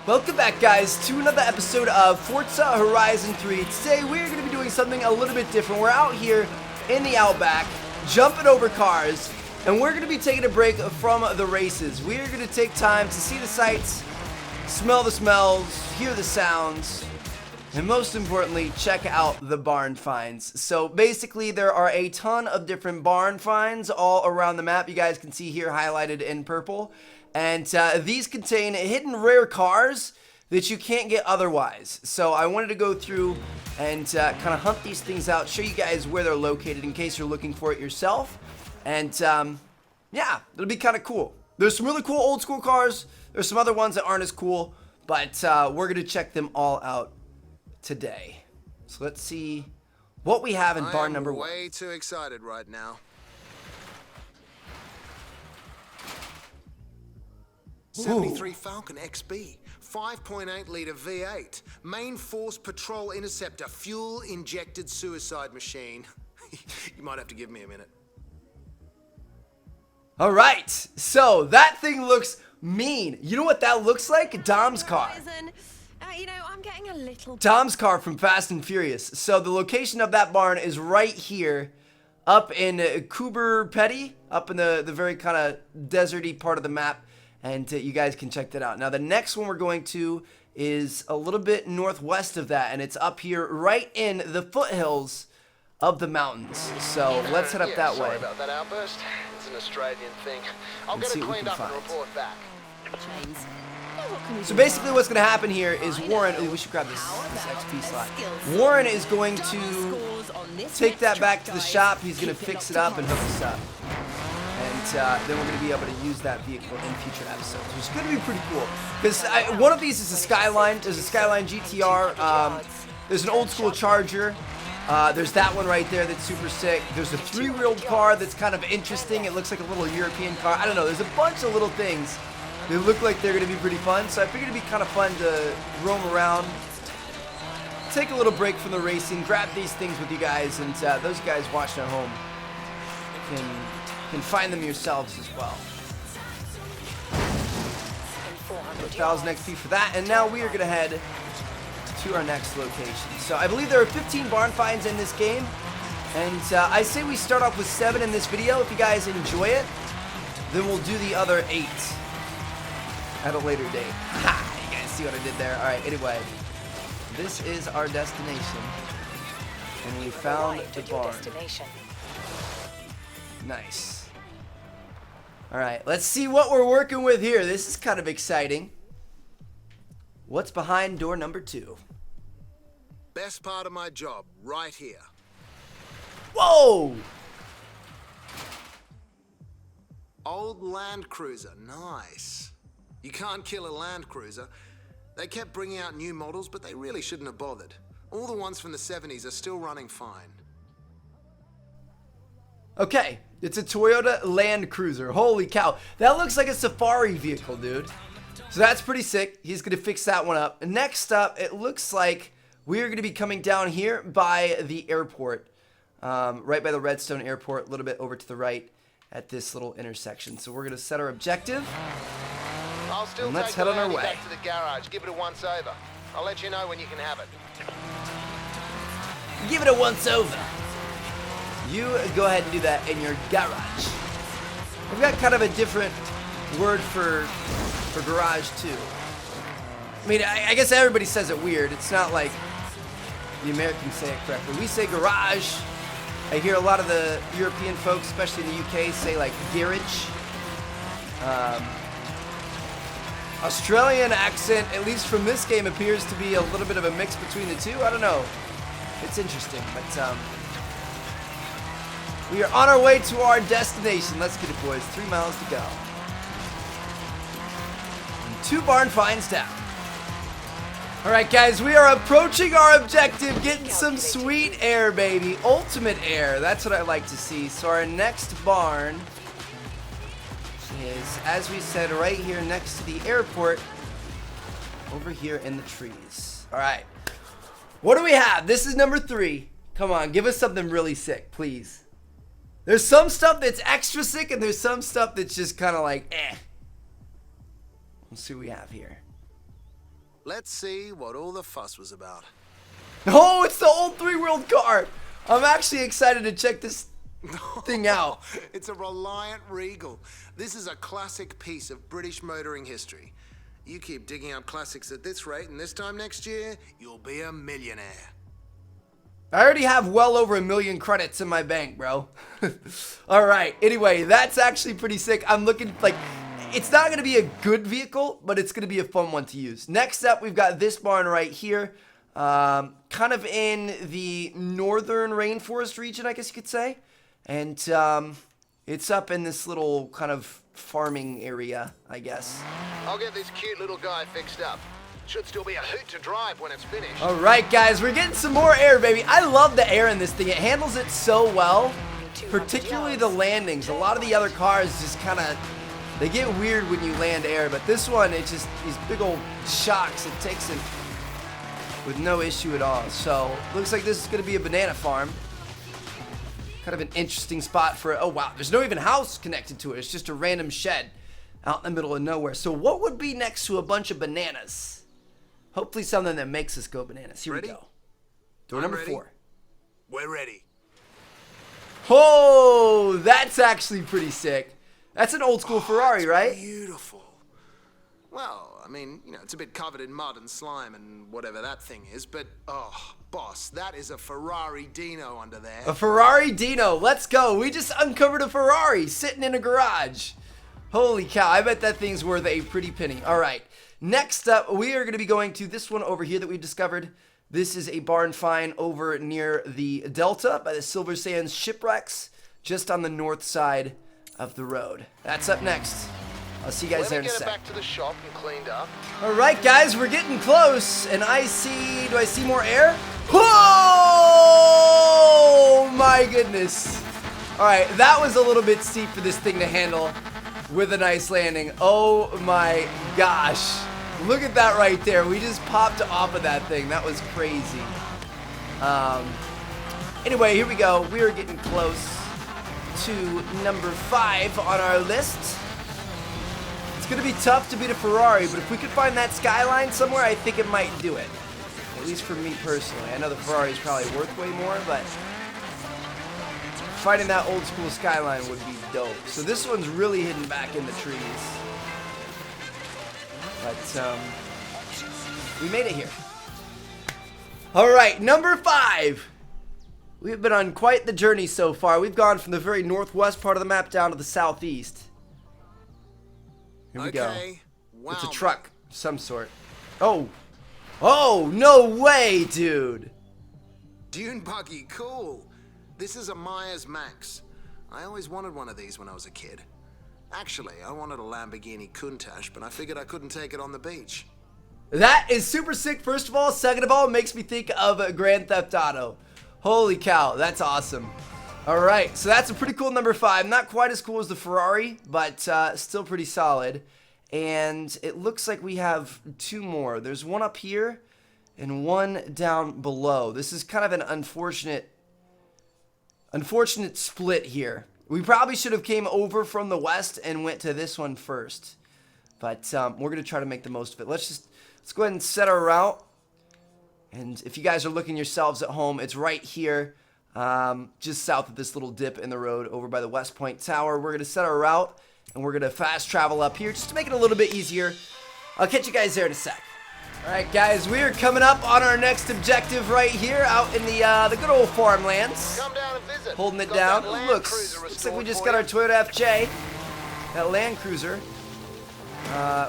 Welcome back, guys, to another episode of Forza Horizon 3. Today, we're going to be doing something a little bit different. We're out here in the Outback, jumping over cars, and we're going to be taking a break from the races. We're going to take time to see the sights, smell the smells, hear the sounds, and most importantly, check out the barn finds. So basically, there are a ton of different barn finds all around the map. You guys can see here highlighted in purple. And these contain hidden rare cars that you can't get otherwise. So I wanted to go through and kind of hunt these things out, show you guys where they're located in case you're looking for it yourself. And yeah, it'll be kind of cool. There's some really cool old school cars. There's some other ones that aren't as cool, but we're going to check them all out today. So let's see what we have in barn number 1. Way too excited right now. 73 Falcon XB, 5.8 litre V8, main force patrol interceptor, fuel injected suicide machine. You might have to give me a minute. All right, so that thing looks mean. You know what that looks like? Dom's car. You know, I'm getting a little... Dom's car from Fast and Furious. So the location of that barn is right here, up in Coober Petty, up in the very kind of deserty part of the map. And you guys can check that out. Now, the next one we're going to is a little bit northwest of that, and it's up here right in the foothills of the mountains. So let's head up that way. Sorry about that outburst. It's an Australian thing. I'll get it cleaned up and report back. So basically what's going to happen here is Warren... Oh, we should grab this XP slot. Warren is going to take that back to the shop. He's going to fix it up and hook us up. And then we're going to be able to use that vehicle in future episodes, which is going to be pretty cool. Because one of these is a Skyline. There's a Skyline GTR. There's an old school Charger. There's that one right there that's super sick. There's a 3-wheeled car that's kind of interesting. It looks like a little European car. I don't know. There's a bunch of little things that look like they're going to be pretty fun. So I figured it'd be kind of fun to roam around, take a little break from the racing, grab these things with you guys, and those guys watching at home can find them yourselves as well. 1,000 XP for that, and now we are going to head to our next location. So I believe there are 15 barn finds in this game, and I say we start off with 7 in this video. If you guys enjoy it, then we'll do the other 8 at a later date. Ha! You guys see what I did there? All right, anyway, this is our destination, and we found the barn. Nice. All right, let's see what we're working with here. This is kind of exciting. What's behind door number 2? Best part of my job, right here. Whoa! Old Land Cruiser, nice. You can't kill a Land Cruiser. They kept bringing out new models, but they really shouldn't have bothered. All the ones from the 70s are still running fine. Okay, it's a Toyota Land Cruiser. Holy cow. That looks like a safari vehicle, dude. So that's pretty sick. He's going to fix that one up. Next up, it looks like we are going to be coming down here by the airport. Right by the Redstone Airport, a little bit over to the right at this little intersection. So we're going to set our objective. I'll still And let's head on our way. Back to the garage. Give it a once over. I'll let you know when you can have it. Give it a once over. You go ahead and do that in your garage. We've got kind of a different word for garage too. I mean, I guess everybody says it weird. It's not like the Americans say it correctly. We say garage. I hear a lot of the European folks, especially in the UK, say like garage. Australian accent, at least from this game, appears to be a little bit of a mix between the two. I don't know. It's interesting, but we are on our way to our destination. Let's get it, boys. 3 miles to go. And 2 barn finds down. All right, guys, we are approaching our objective, getting some sweet air, baby. Ultimate air. That's what I like to see. So our next barn is, as we said, right here next to the airport, over here in the trees. All right. What do we have? This is number 3. Come on, give us something really sick, please. There's some stuff that's extra sick, and there's some stuff that's just kind of like, eh. Let's see what we have here. Let's see what all the fuss was about. Oh, it's the old three-wheeled car. I'm actually excited to check this thing out. It's a Reliant Regal. This is a classic piece of British motoring history. You keep digging up classics at this rate, and this time next year, you'll be a millionaire. I already have well over 1 million credits in my bank, bro. All right. Anyway, that's actually pretty sick. I'm looking like it's not going to be a good vehicle, but it's going to be a fun one to use. Next up, we've got this barn right here. Kind of in the northern rainforest region, I guess you could say. And it's up in this little kind of farming area, I guess. I'll get this cute little guy fixed up. Should still be a hoot to drive when it's finished. All right, guys, we're getting some more air, baby. I love the air in this thing. It handles it so well, particularly the landings. A lot of the other cars just kind of, they get weird when you land air, but this one, it's just these big old shocks. It takes it with no issue at all. So, looks like this is going to be a banana farm. Kind of an interesting spot for it. Oh, wow. There's no even house connected to it. It's just a random shed out in the middle of nowhere. So, what would be next to a bunch of bananas? Hopefully something that makes us go bananas. Here Ready? we go. Door number 4. We're ready. Oh, that's actually pretty sick. That's an old school Ferrari, right? Beautiful. Well, I mean, you know, it's a bit covered in mud and slime and whatever that thing is, but, oh, boss, that is a Ferrari Dino under there. A Ferrari Dino. Let's go. We just uncovered a Ferrari sitting in a garage. Holy cow. I bet that thing's worth a pretty penny. All right. Next up, we are going to be going to this one over here that we discovered. This is a barn find over near the Delta by the Silver Sands Shipwrecks, just on the north side of the road. That's up next. I'll see you guys there in a sec. Back to the shop and cleaned up. All right, guys, we're getting close, and I see. Do I see more air? Oh my goodness! All right, that was a little bit steep for this thing to handle with a nice landing. Oh my gosh! Look at that right there. We just popped off of that thing. That was crazy. Anyway, here we go. We are getting close to number 5 on our list. It's going to be tough to beat a Ferrari, but if we could find that skyline somewhere, I think it might do it. At least for me personally. I know the Ferrari is probably worth way more, but finding that old school skyline would be dope. So this one's really hidden back in the trees. But we made it here. All right, number 5. We've been on quite the journey so far. We've gone from the very northwest part of the map down to the southeast. Here we go. Wow. It's a truck of some sort. Oh. Oh, no way, dude. Dune buggy, cool. This is a Myers Max. I always wanted one of these when I was a kid. Actually, I wanted a Lamborghini Countach, but I figured I couldn't take it on the beach. That is super sick, first of all. Second of all, it makes me think of Grand Theft Auto. Holy cow, that's awesome. All right, so that's a pretty cool number 5. Not quite as cool as the Ferrari, but still pretty solid. And it looks like we have 2 more. There's one up here and one down below. This is kind of an unfortunate split here. We probably should have came over from the west and went to this one first. But we're going to try to make the most of it. Let's go ahead and set our route. And if you guys are looking yourselves at home, it's right here, just south of this little dip in the road over by the West Point Tower. We're going to set our route, and we're going to fast travel up here just to make it a little bit easier. I'll catch you guys there in a sec. All right, guys, we are coming up on our next objective right here out in the good old farmlands. Come down and visit. Holding it down. Looks like we just got our Toyota FJ, that Land Cruiser,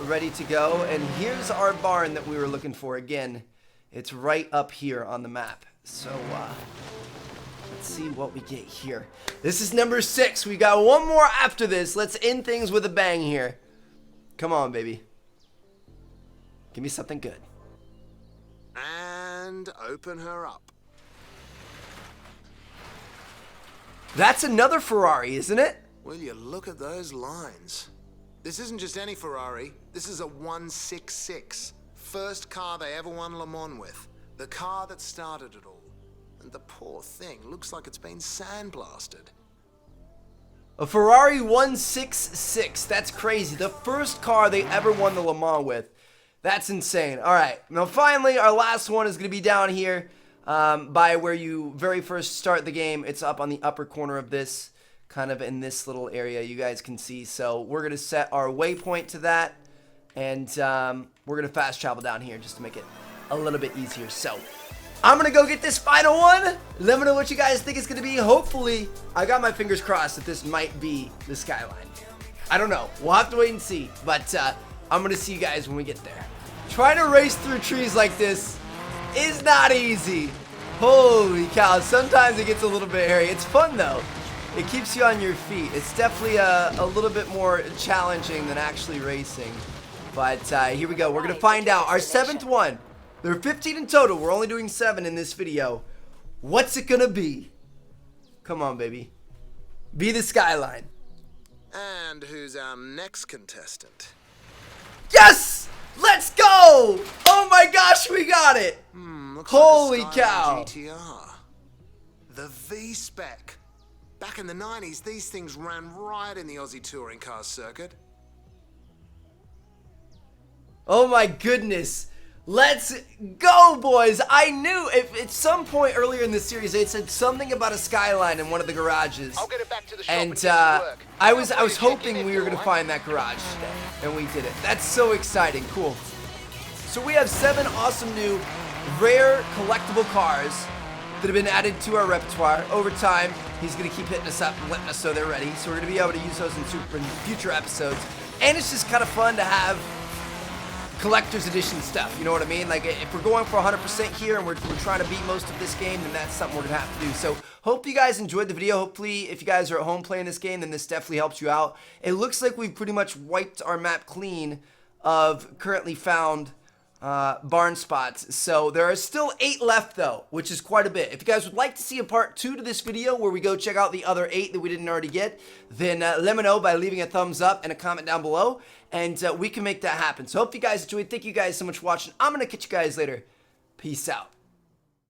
ready to go. And here's our barn that we were looking for. Again, it's right up here on the map. So let's see what we get here. This is number 6. We got one more after this. Let's end things with a bang here. Come on, baby. Give me something good. And open her up. That's another Ferrari, isn't it? Will you look at those lines? This isn't just any Ferrari. This is a 166. First car they ever won Le Mans with. The car that started it all. And the poor thing looks like it's been sandblasted. A Ferrari 166. That's crazy. The first car they ever won the Le Mans with. That's insane. All right. Now, finally, our last one is going to be down here by where you very first start the game. It's up on the upper corner of this, kind of in this little area you guys can see. So we're going to set our waypoint to that, and we're going to fast travel down here just to make it a little bit easier. So I'm going to go get this final one. Let me know what you guys think it's going to be. Hopefully, I got my fingers crossed that this might be the skyline. I don't know. We'll have to wait and see. But I'm going to see you guys when we get there. Trying to race through trees like this is not easy. Holy cow. Sometimes it gets a little bit hairy. It's fun, though. It keeps you on your feet. It's definitely a little bit more challenging than actually racing. But here we go. We're going to find out. Our 7th one. There are 15 in total. We're only doing 7 in this video. What's it going to be? Come on, baby. Be the skyline. And who's our next contestant? Yes! Let's go! Oh my gosh, we got it! Looks Holy like a Skyline cow! GTR. The V-Spec. Back in the 90s, these things ran right in the Aussie touring car circuit. Oh my goodness. Let's go, boys! I knew at some point earlier in the series they said something about a skyline in one of the garages. I'll get it back to the shop And get to work. I was hoping we were gonna find that garage today, and we did it. That's so exciting. Cool. So we have 7 awesome new rare collectible cars that have been added to our repertoire. Over time, he's gonna keep hitting us up and letting us know they're ready. So we're gonna be able to use those in future episodes. And it's just kind of fun to have collector's edition stuff, you know what I mean? Like, if we're going for 100% here and we're trying to beat most of this game, then that's something we're gonna have to do. So hope you guys enjoyed the video. Hopefully, if you guys are at home playing this game, then this definitely helps you out. It looks like we've pretty much wiped our map clean of currently found barn spots. So there are still 8 left, though, which is quite a bit. If you guys would like to see a part 2 to this video where we go check out the other 8 that we didn't already get, then let me know by leaving a thumbs up and a comment down below, and we can make that happen. So hope you guys enjoyed. Thank you guys so much for watching. I'm going to catch you guys later. Peace out.